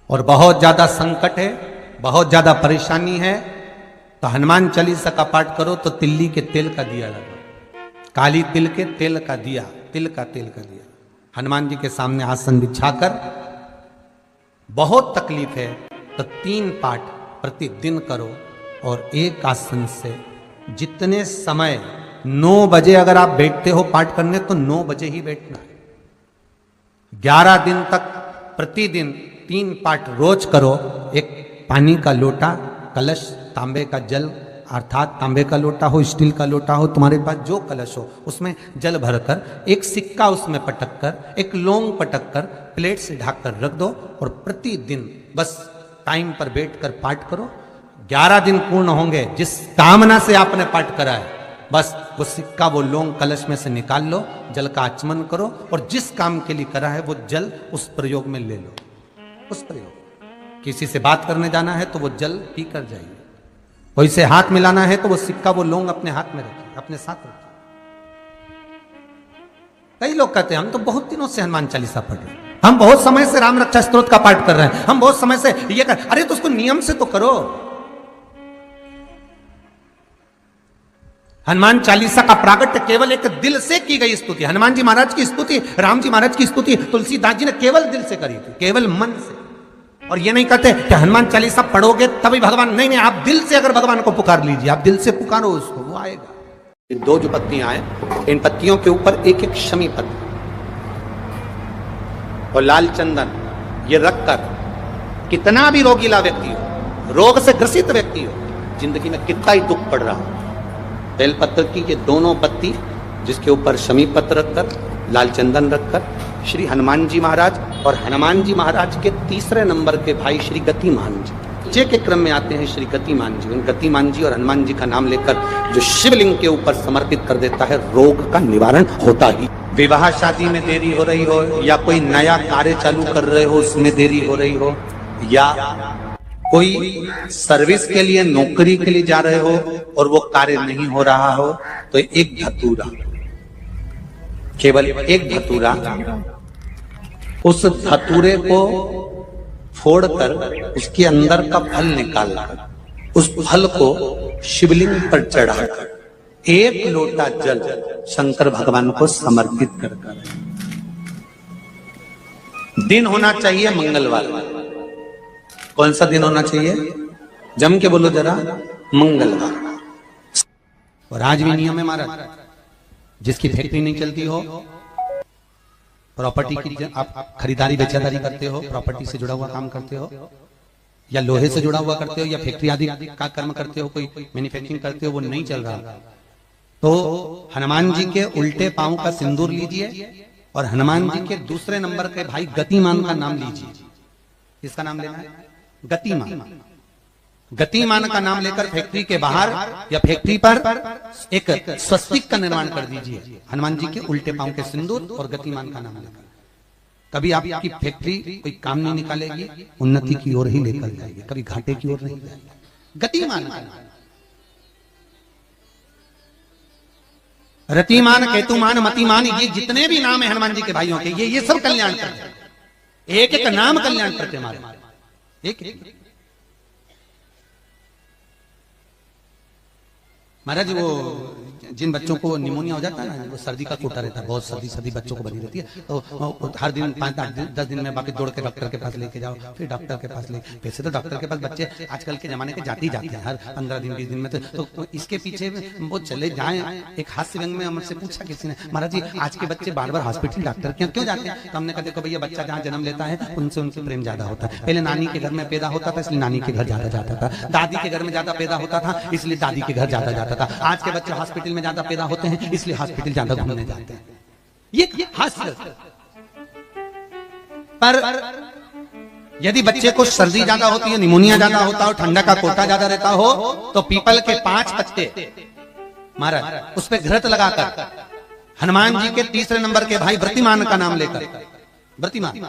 और बहुत ज्यादा संकट है, बहुत ज्यादा परेशानी है, तो हनुमान चालीसा का पाठ करो तो तिल्ली के तेल का दिया लगाओ, काली तिल के तेल का दिया, तिल का तेल का दिया हनुमान जी के सामने आसन बिछाकर। बहुत तकलीफ है तो 3 पाठ प्रतिदिन करो और एक आसन से जितने समय 9 बजे अगर आप बैठते हो पाठ करने तो 9 बजे ही बैठना है। 11 दिन तक प्रतिदिन 3 पाठ रोज करो। एक पानी का लोटा, कलश, तांबे का जल अर्थात तांबे का लोटा हो, स्टील का लोटा हो, तुम्हारे पास जो कलश हो उसमें जल भरकर एक सिक्का उसमें पटक कर, एक लौंग पटक कर प्लेट से ढक कर रख दो और प्रतिदिन बस टाइम पर बैठकर पाठ करो। 11 दिन पूर्ण होंगे, जिस कामना से आपने पाठ करा है बस वो सिक्का, वो लौंग कलश में से निकाल लो, जल का आचमन करो और जिस काम के लिए करा है वो जल उस प्रयोग में ले लो। उस प्रयोग, किसी से बात करने जाना है तो वो जल पी कर जाइए, कोई से हाथ मिलाना है तो वो सिक्का, वो लौंग अपने हाथ में रखिए, अपने साथ रखिए। कई लोग कहते हैं हम तो बहुत दिनों से हनुमान चालीसा पढ़ रहे हैं, हम बहुत समय से राम रक्षा स्तोत्र का पाठ कर रहे हैं, हम बहुत समय से ये कर, अरे तो उसको नियम से तो करो। हनुमान चालीसा का प्रागट्य केवल एक दिल से की गई स्तुति, हनुमान जी महाराज की स्तुति, राम जी महाराज की स्तुति तुलसीदास जी ने केवल दिल से करी थी, केवल मन से। और ये नहीं कहते कि हनुमान चालीसा पढ़ोगे तभी भगवान, नहीं, आप दिल से अगर भगवान को पुकार लीजिए, आप दिल से पुकारो उसको, वो आएगा। 2 जो पत्तियां हैं, इन पत्तियों के ऊपर एक एक शमी पत्र और लाल चंदन ये रखकर कितना भी रोगीला व्यक्ति हो, रोग से ग्रसित व्यक्ति हो, जिंदगी में कितना ही दुख पड़ रहा हो, बेलपत्र की ये दोनों पत्ती जिसके ऊपर शमी पत्र रखकर, लाल चंदन रखकर श्री हनुमान जी महाराज और हनुमान जी महाराज के तीसरे नंबर के भाई श्री गतिमान जी, जे के क्रम में आते हैं श्री गतिमान जी, उन गतिमान जी और हनुमान जी का नाम लेकर जो शिवलिंग के ऊपर समर्पित कर देता है, रोग का निवारण होता ही। विवाह शादी में देरी हो रही हो या कोई नया कार्य चालू कर रहे हो उसमें देरी हो रही हो, या कोई सर्विस के लिए, नौकरी के लिए जा रहे हो और वो कार्य नहीं हो रहा हो, तो एक धतूरा, केवल एक धतूरा, उस धतूरे को फोड़कर उसके अंदर का फल निकालकर उस फल को शिवलिंग पर चढ़ाकर 1 लोटा जल शंकर भगवान को समर्पित कर, दिन होना चाहिए मंगलवार। कौन सा दिन होना चाहिए? जम के बोलो जरा, मंगलवार। और आज भी नियम है महाराज, जिसकी फैक्ट्री नहीं चलती हो, प्रॉपर्टी की आप खरीदारी बेचादारी करते हो, प्रॉपर्टी से जुड़ा हुआ काम करते हो, या लोहे से जुड़ा हुआ करते हो, या फैक्ट्री आदि का कर्म करते हो, कोई मैन्युफैक्चरिंग करते हो, वो नहीं चल रहा, तो हनुमान जी के उल्टे पांव का सिंदूर लीजिए और हनुमान जी के दूसरे नंबर के भाई गतिमान का नाम लीजिए। किसका नाम लेना है? गतिमान। गतिमान का नाम लेकर फैक्ट्री के बाहर या फैक्ट्री पर एक स्वस्तिक का निर्माण कर दीजिए, हनुमान जी के उल्टे पांव के सिंदूर और गतिमान का नाम लेकर। कभी आपकी फैक्ट्री कोई काम नहीं निकालेगी, उन्नति की ओर ही लेकर जाएगी, कभी घाटे की ओर नहीं जाएगी। गतिमान का नाम, रतिमान, केतुमान, मतिमान, ये जितने भी नाम है हनुमान जी के भाइयों के, ये सब कल्याण करते हैं, एक एक नाम कल्याण करते हमारे, एक एक। महाराज वो जिन बच्चों को निमोनिया हो जाता है ना, वो सर्दी का कोटा रहता है, बहुत सर्दी बच्चों को बनी रहती है, तो हर दिन 5-10 दिन में वापस दौड़ के डॉक्टर के पास लेके जाओ, फिर डॉक्टर के पास ले, वैसे तो डॉक्टर के पास बच्चे आजकल के जमाने के जाते ही जाते हैं, हर 15 दिन 20 दिन में, तो इसके पीछे वो चले जाएं। एक हास्य व्यंग में हमसे पूछा किसी ने, महाराज जी आज के बच्चे बार बार हॉस्पिटल डॉक्टर के क्यों जाते हैं? तो हमने कहा देखो भैया, बच्चा जहाँ जन्म लेता है उनसे उनसे प्रेम ज्यादा होता है। पहले नानी के घर में पैदा होता था इसलिए नानी के घर ज्यादा जाता था, दादी के घर में ज्यादा पैदा होता था इसलिए दादी के घर ज्यादा जाता था। आज के बच्चे हॉस्पिटल में ज्यादा पैदा होते हैं इसलिए हॉस्पिटल ज्यादा घूमने जाते हैं। ये हास्य। पर यदि बच्चे को सर्दी ज्यादा होती है, निमोनिया ज्यादा होता हो, ठंडा का कोटा ज्यादा रहता हो, तो पीपल के 5 पत्ते महाराज उस पर घृत लगाकर हनुमान जी के तीसरे नंबर के भाई व्रतिमान का नाम लेकर, व्रतिमान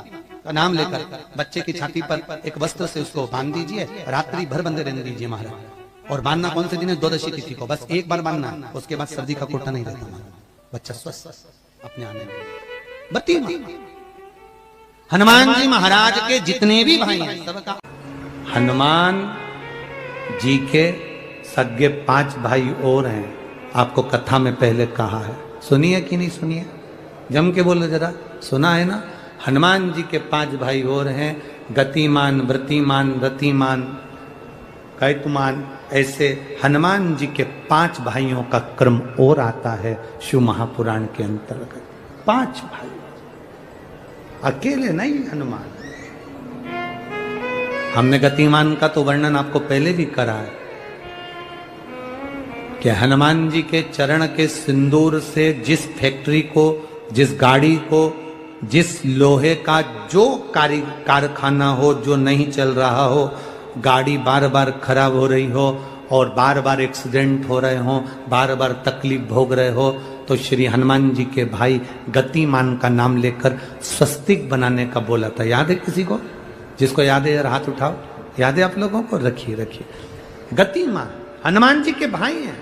का नाम लेकर बच्चे की छाती पर एक वस्त्र से उसको बांध दीजिए, रात्रि भर बंधे रहने दीजिए महाराज। और बांधना कौन से दिन है? 12 तिथि को, बस एक बार बांधना, उसके बाद सर्दी का कोटा नहीं रहता, बच्चा स्वस्थ अपने आने में। हनुमान जी महाराज के जितने भी भाई हैं सबका, हनुमान जी के सगे 5 भाई और हैं। आपको कथा में पहले कहा है, सुनिए कि नहीं सुनिए? जम के बोलो जरा, सुना है ना? हनुमान जी के 5 भाई और हैं, गतिमान, वृत्तिमान, रतिमान, कैतुमान। ऐसे हनुमान जी के 5 भाइयों का क्रम और आता है शिव महापुराण के अंतर्गत। 5 भाई, अकेले नहीं हनुमान। हमने गतिमान का तो वर्णन आपको पहले भी करा है कि हनुमान जी के चरण के सिंदूर से जिस फैक्ट्री को, जिस गाड़ी को, जिस लोहे का जो कारखाना हो जो नहीं चल रहा हो, गाड़ी बार बार खराब हो रही हो और बार बार एक्सीडेंट हो रहे हो, बार बार तकलीफ भोग रहे हो, तो श्री हनुमान जी के भाई गतिमान का नाम लेकर स्वस्तिक बनाने का बोला था। याद है किसी को? जिसको याद है हाथ उठाओ। याद है आप लोगों को? रखिए रखिए। गतिमान हनुमान जी के भाई हैं,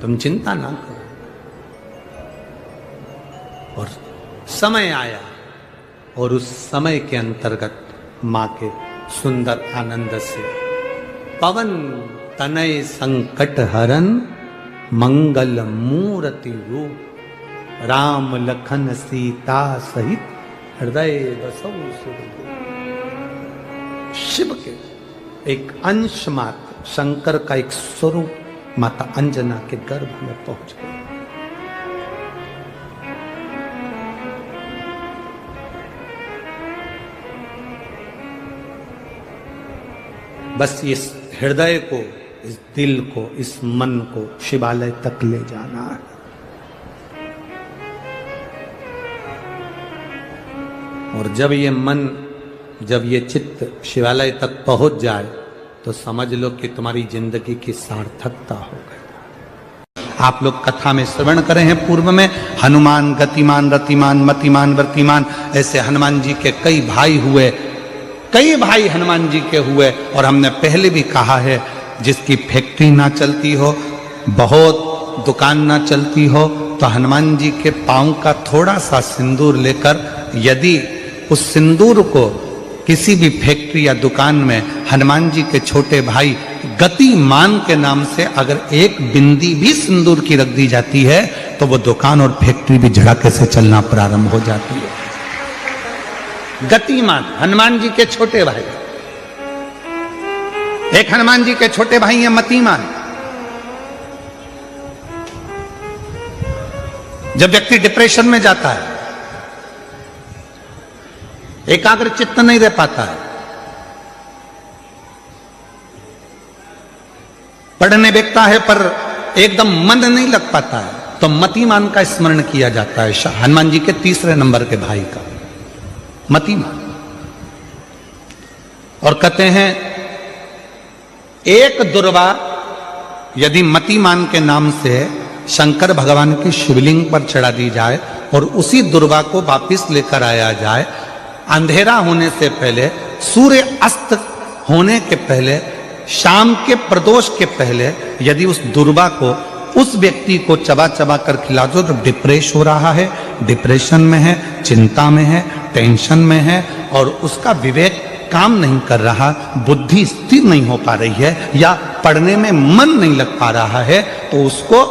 तुम चिंता ना करो। और समय आया और उस समय के अंतर्गत मां के सुंदर आनंद से पवन तनय संकट हरन मंगल मूर्ति रूप राम लखन सीता सहित हृदय बसौ सुरभूप। शिव के एक अंश मात्र, शंकर का एक स्वरूप माता अंजना के गर्भ में पहुंच गए। बस इस हृदय को, इस दिल को, इस मन को शिवालय तक ले जाना है। और जब ये मन, जब ये चित्त शिवालय तक पहुंच जाए तो समझ लो कि तुम्हारी जिंदगी की सार्थकता हो गई। आप लोग कथा में श्रवण करे हैं पूर्व में, हनुमान गतिमान, रतिमान, मतिमान, वर्तिमान, ऐसे हनुमान जी के कई भाई हुए, कई भाई हनुमान जी के हुए। और हमने पहले भी कहा है, जिसकी फैक्ट्री ना चलती हो, बहुत दुकान ना चलती हो, तो हनुमान जी के पांव का थोड़ा सा सिंदूर लेकर, यदि उस सिंदूर को किसी भी फैक्ट्री या दुकान में हनुमान जी के छोटे भाई गतिमान के नाम से अगर एक बिंदी भी सिंदूर की रख दी जाती है, तो वो दुकान और फैक्ट्री भी झड़के से चलना प्रारंभ हो जाती है। गतिमान हनुमान जी के छोटे भाई। एक हनुमान जी के छोटे भाई हैं मतिमान। जब व्यक्ति डिप्रेशन में जाता है, एकाग्र चित्त नहीं रह पाता है, पढ़ने बैठता है पर एकदम मन नहीं लग पाता है, तो मतिमान का स्मरण किया जाता है। हनुमान जी के 3 नंबर के भाई का मतिमान। और कहते हैं एक दुर्वा यदि मतिमान के नाम से शंकर भगवान की शिवलिंग पर चढ़ा दी जाए और उसी दुर्वा को वापिस लेकर आया जाए, अंधेरा होने से पहले, सूर्य अस्त होने के पहले, शाम के प्रदोष के पहले यदि उस दुर्वा को, उस व्यक्ति को चबा चबा कर खिला दो, तो डिप्रेस हो रहा है, डिप्रेशन में है, चिंता में है, टेंशन में है और उसका विवेक काम नहीं कर रहा, बुद्धि स्थिर नहीं हो पा रही है या पढ़ने में मन नहीं लग पा रहा है, तो उसको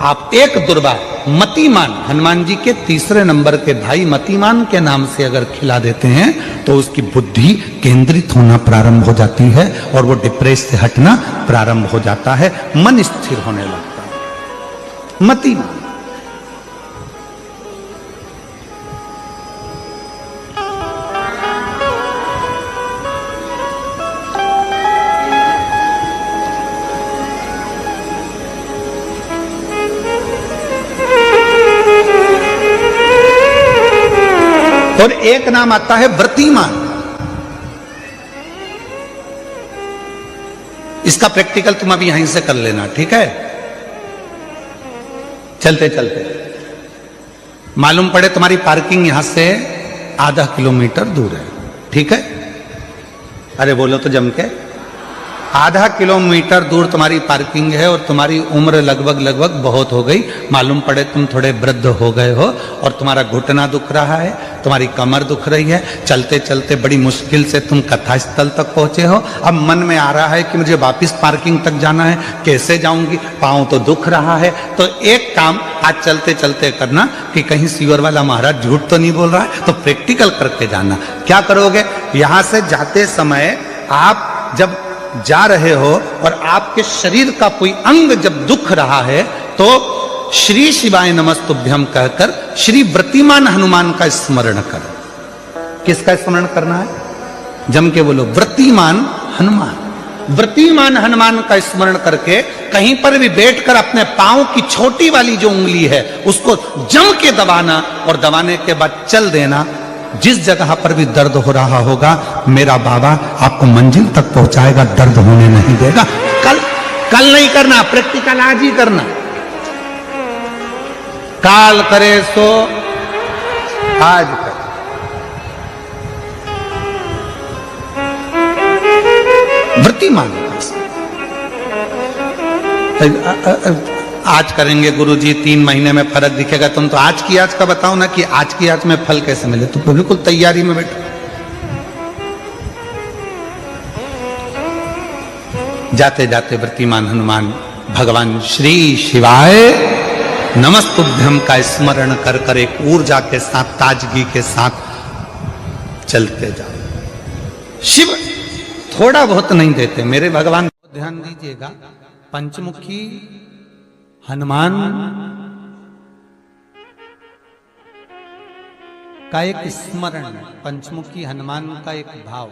आप एक दुर्वा मतिमान, हनुमान जी के 3 नंबर के भाई मतिमान के नाम से अगर खिला देते हैं, तो उसकी बुद्धि केंद्रित होना प्रारंभ हो जाती है और वो डिप्रेस से हटना प्रारंभ हो जाता है, मन स्थिर होने लगता है। मतिमान। और एक नाम आता है व्रतिमान। इसका प्रैक्टिकल तुम अभी यहीं से कर लेना, ठीक है? चलते चलते मालूम पड़े तुम्हारी पार्किंग यहां से आधा किलोमीटर दूर है, ठीक है? अरे बोलो तो जम के। आधा किलोमीटर दूर तुम्हारी पार्किंग है और तुम्हारी उम्र लगभग बहुत हो गई, मालूम पड़े तुम थोड़े वृद्ध हो गए हो और तुम्हारा घुटना दुख रहा है, तुम्हारी कमर दुख रही है, चलते चलते बड़ी मुश्किल से तुम कथा स्थल तक पहुंचे हो। अब मन में आ रहा है कि मुझे वापस पार्किंग तक जाना है, कैसे जाऊंगी, पाँव तो दुख रहा है। तो एक काम आज चलते चलते करना कि कहीं सीवर वाला महाराज झूठ तो नहीं बोल रहा है, तो प्रैक्टिकल करके जाना। क्या करोगे, यहां से जाते समय आप जब जा रहे हो और आपके शरीर का कोई अंग जब दुख रहा है तो श्री शिवाय नमस्तुभ्यम कहकर श्री व्रतिमान हनुमान का स्मरण करो। किसका स्मरण करना है, जम के बोलो, व्रतिमान हनुमान। व्रतिमान हनुमान का स्मरण करके कहीं पर भी बैठकर अपने पांव की छोटी वाली जो उंगली है उसको जम के दबाना और दबाने के बाद चल देना। जिस जगह पर भी दर्द हो रहा होगा मेरा बाबा आपको मंजिल तक पहुंचाएगा, दर्द होने नहीं देगा। कल नहीं करना, प्रैक्टिकल आज ही करना। काल करे सो आज करे। वृत्तिमान आज करेंगे गुरुजी, 3 महीने में फर्क दिखेगा। तुम तो आज की आज का बताओ ना कि आज की आज में फल कैसे मिले। तो बिल्कुल तैयारी में बैठो। जाते जाते व्रतिमान हनुमान भगवान श्री शिवाय नमस्तुभ्यम का स्मरण कर कर एक ऊर्जा के साथ, ताजगी के साथ चलते जाओ। शिव थोड़ा बहुत नहीं देते मेरे भगवान। ध्यान दीजिएगा, पंचमुखी हनुमान का एक स्मरण, पंचमुखी हनुमान का एक भाव।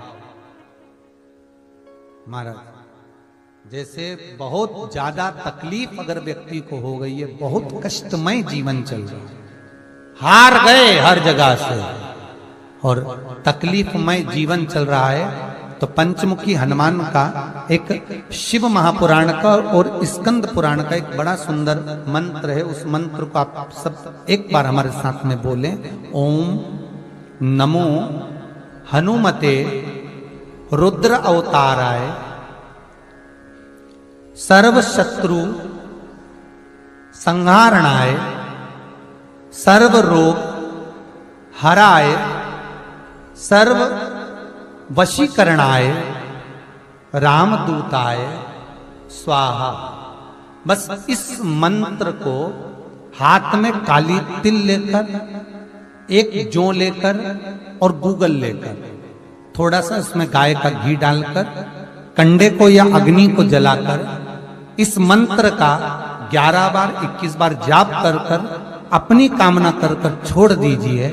महाराज जैसे बहुत ज्यादा तकलीफ अगर व्यक्ति को हो गई है, बहुत कष्टमय जीवन चल रहा है, हार गए हर जगह से और तकलीफमय जीवन चल रहा है, तो पंचमुखी हनुमान का एक शिव महापुराण का और स्कंद पुराण का एक बड़ा सुंदर मंत्र है। उस मंत्र को आप सब एक बार हमारे साथ में बोलें। ओम नमो हनुमते रुद्र अवताराय सर्व शत्रु संहारणाय सर्व रोग हराय सर्व वशीकरणाय रामदूताय स्वाहा। बस इस मंत्र को हाथ में काली तिल लेकर, एक जौ लेकर और गूगल लेकर, थोड़ा सा इसमें गाय का घी डालकर, कंडे को या अग्नि को जलाकर इस मंत्र का 11 बार 21 बार जाप कर कर अपनी कामना कर कर छोड़ दीजिए।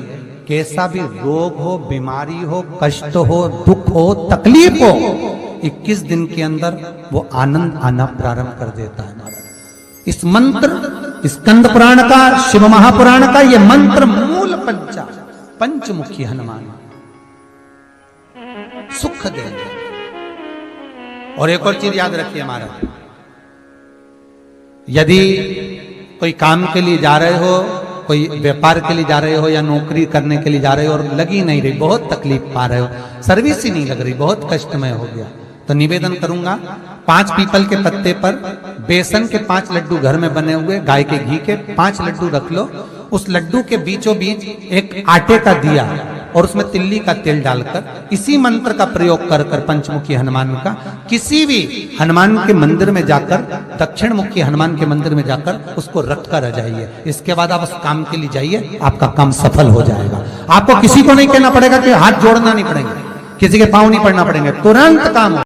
कैसा भी रोग हो, बीमारी हो, कष्ट हो, दुख हो, तकलीफ हो, 21 दिन के अंदर वो आनंद आना प्रारंभ कर देता है। इस मंत्र, स्कंद पुराण का, शिव महापुराण का ये मंत्र मूल पंचमुखी हनुमान सुख देंगे। और एक और चीज याद रखिए महाराज, यदि कोई काम के लिए जा रहे हो, कोई व्यापार के लिए जा रहे हो या नौकरी करने के लिए जा रहे हो और लगी नहीं रही, बहुत तकलीफ पा रहे हो, सर्विस ही नहीं लग रही, बहुत कष्टमय हो गया, तो निवेदन करूंगा 5 पीपल के पत्ते पर बेसन के 5 लड्डू घर में बने हुए, गाय के घी के 5 लड्डू रख लो। उस लड्डू के बीचों बीच एक आटे का दिया और उसमें तिल्ली का तेल डालकर इसी मंत्र का प्रयोग कर कर पंचमुखी हनुमान का किसी भी हनुमान के मंदिर में जाकर, दक्षिण मुखी हनुमान के मंदिर में जाकर उसको रख कर आ जाइए। इसके बाद आप उस काम के लिए जाइए, आपका काम सफल हो जाएगा। आपको किसी को नहीं कहना पड़ेगा कि हाथ जोड़ना नहीं पड़ेगा, किसी के पांव नहीं पड़ना पड़ेंगे, तुरंत काम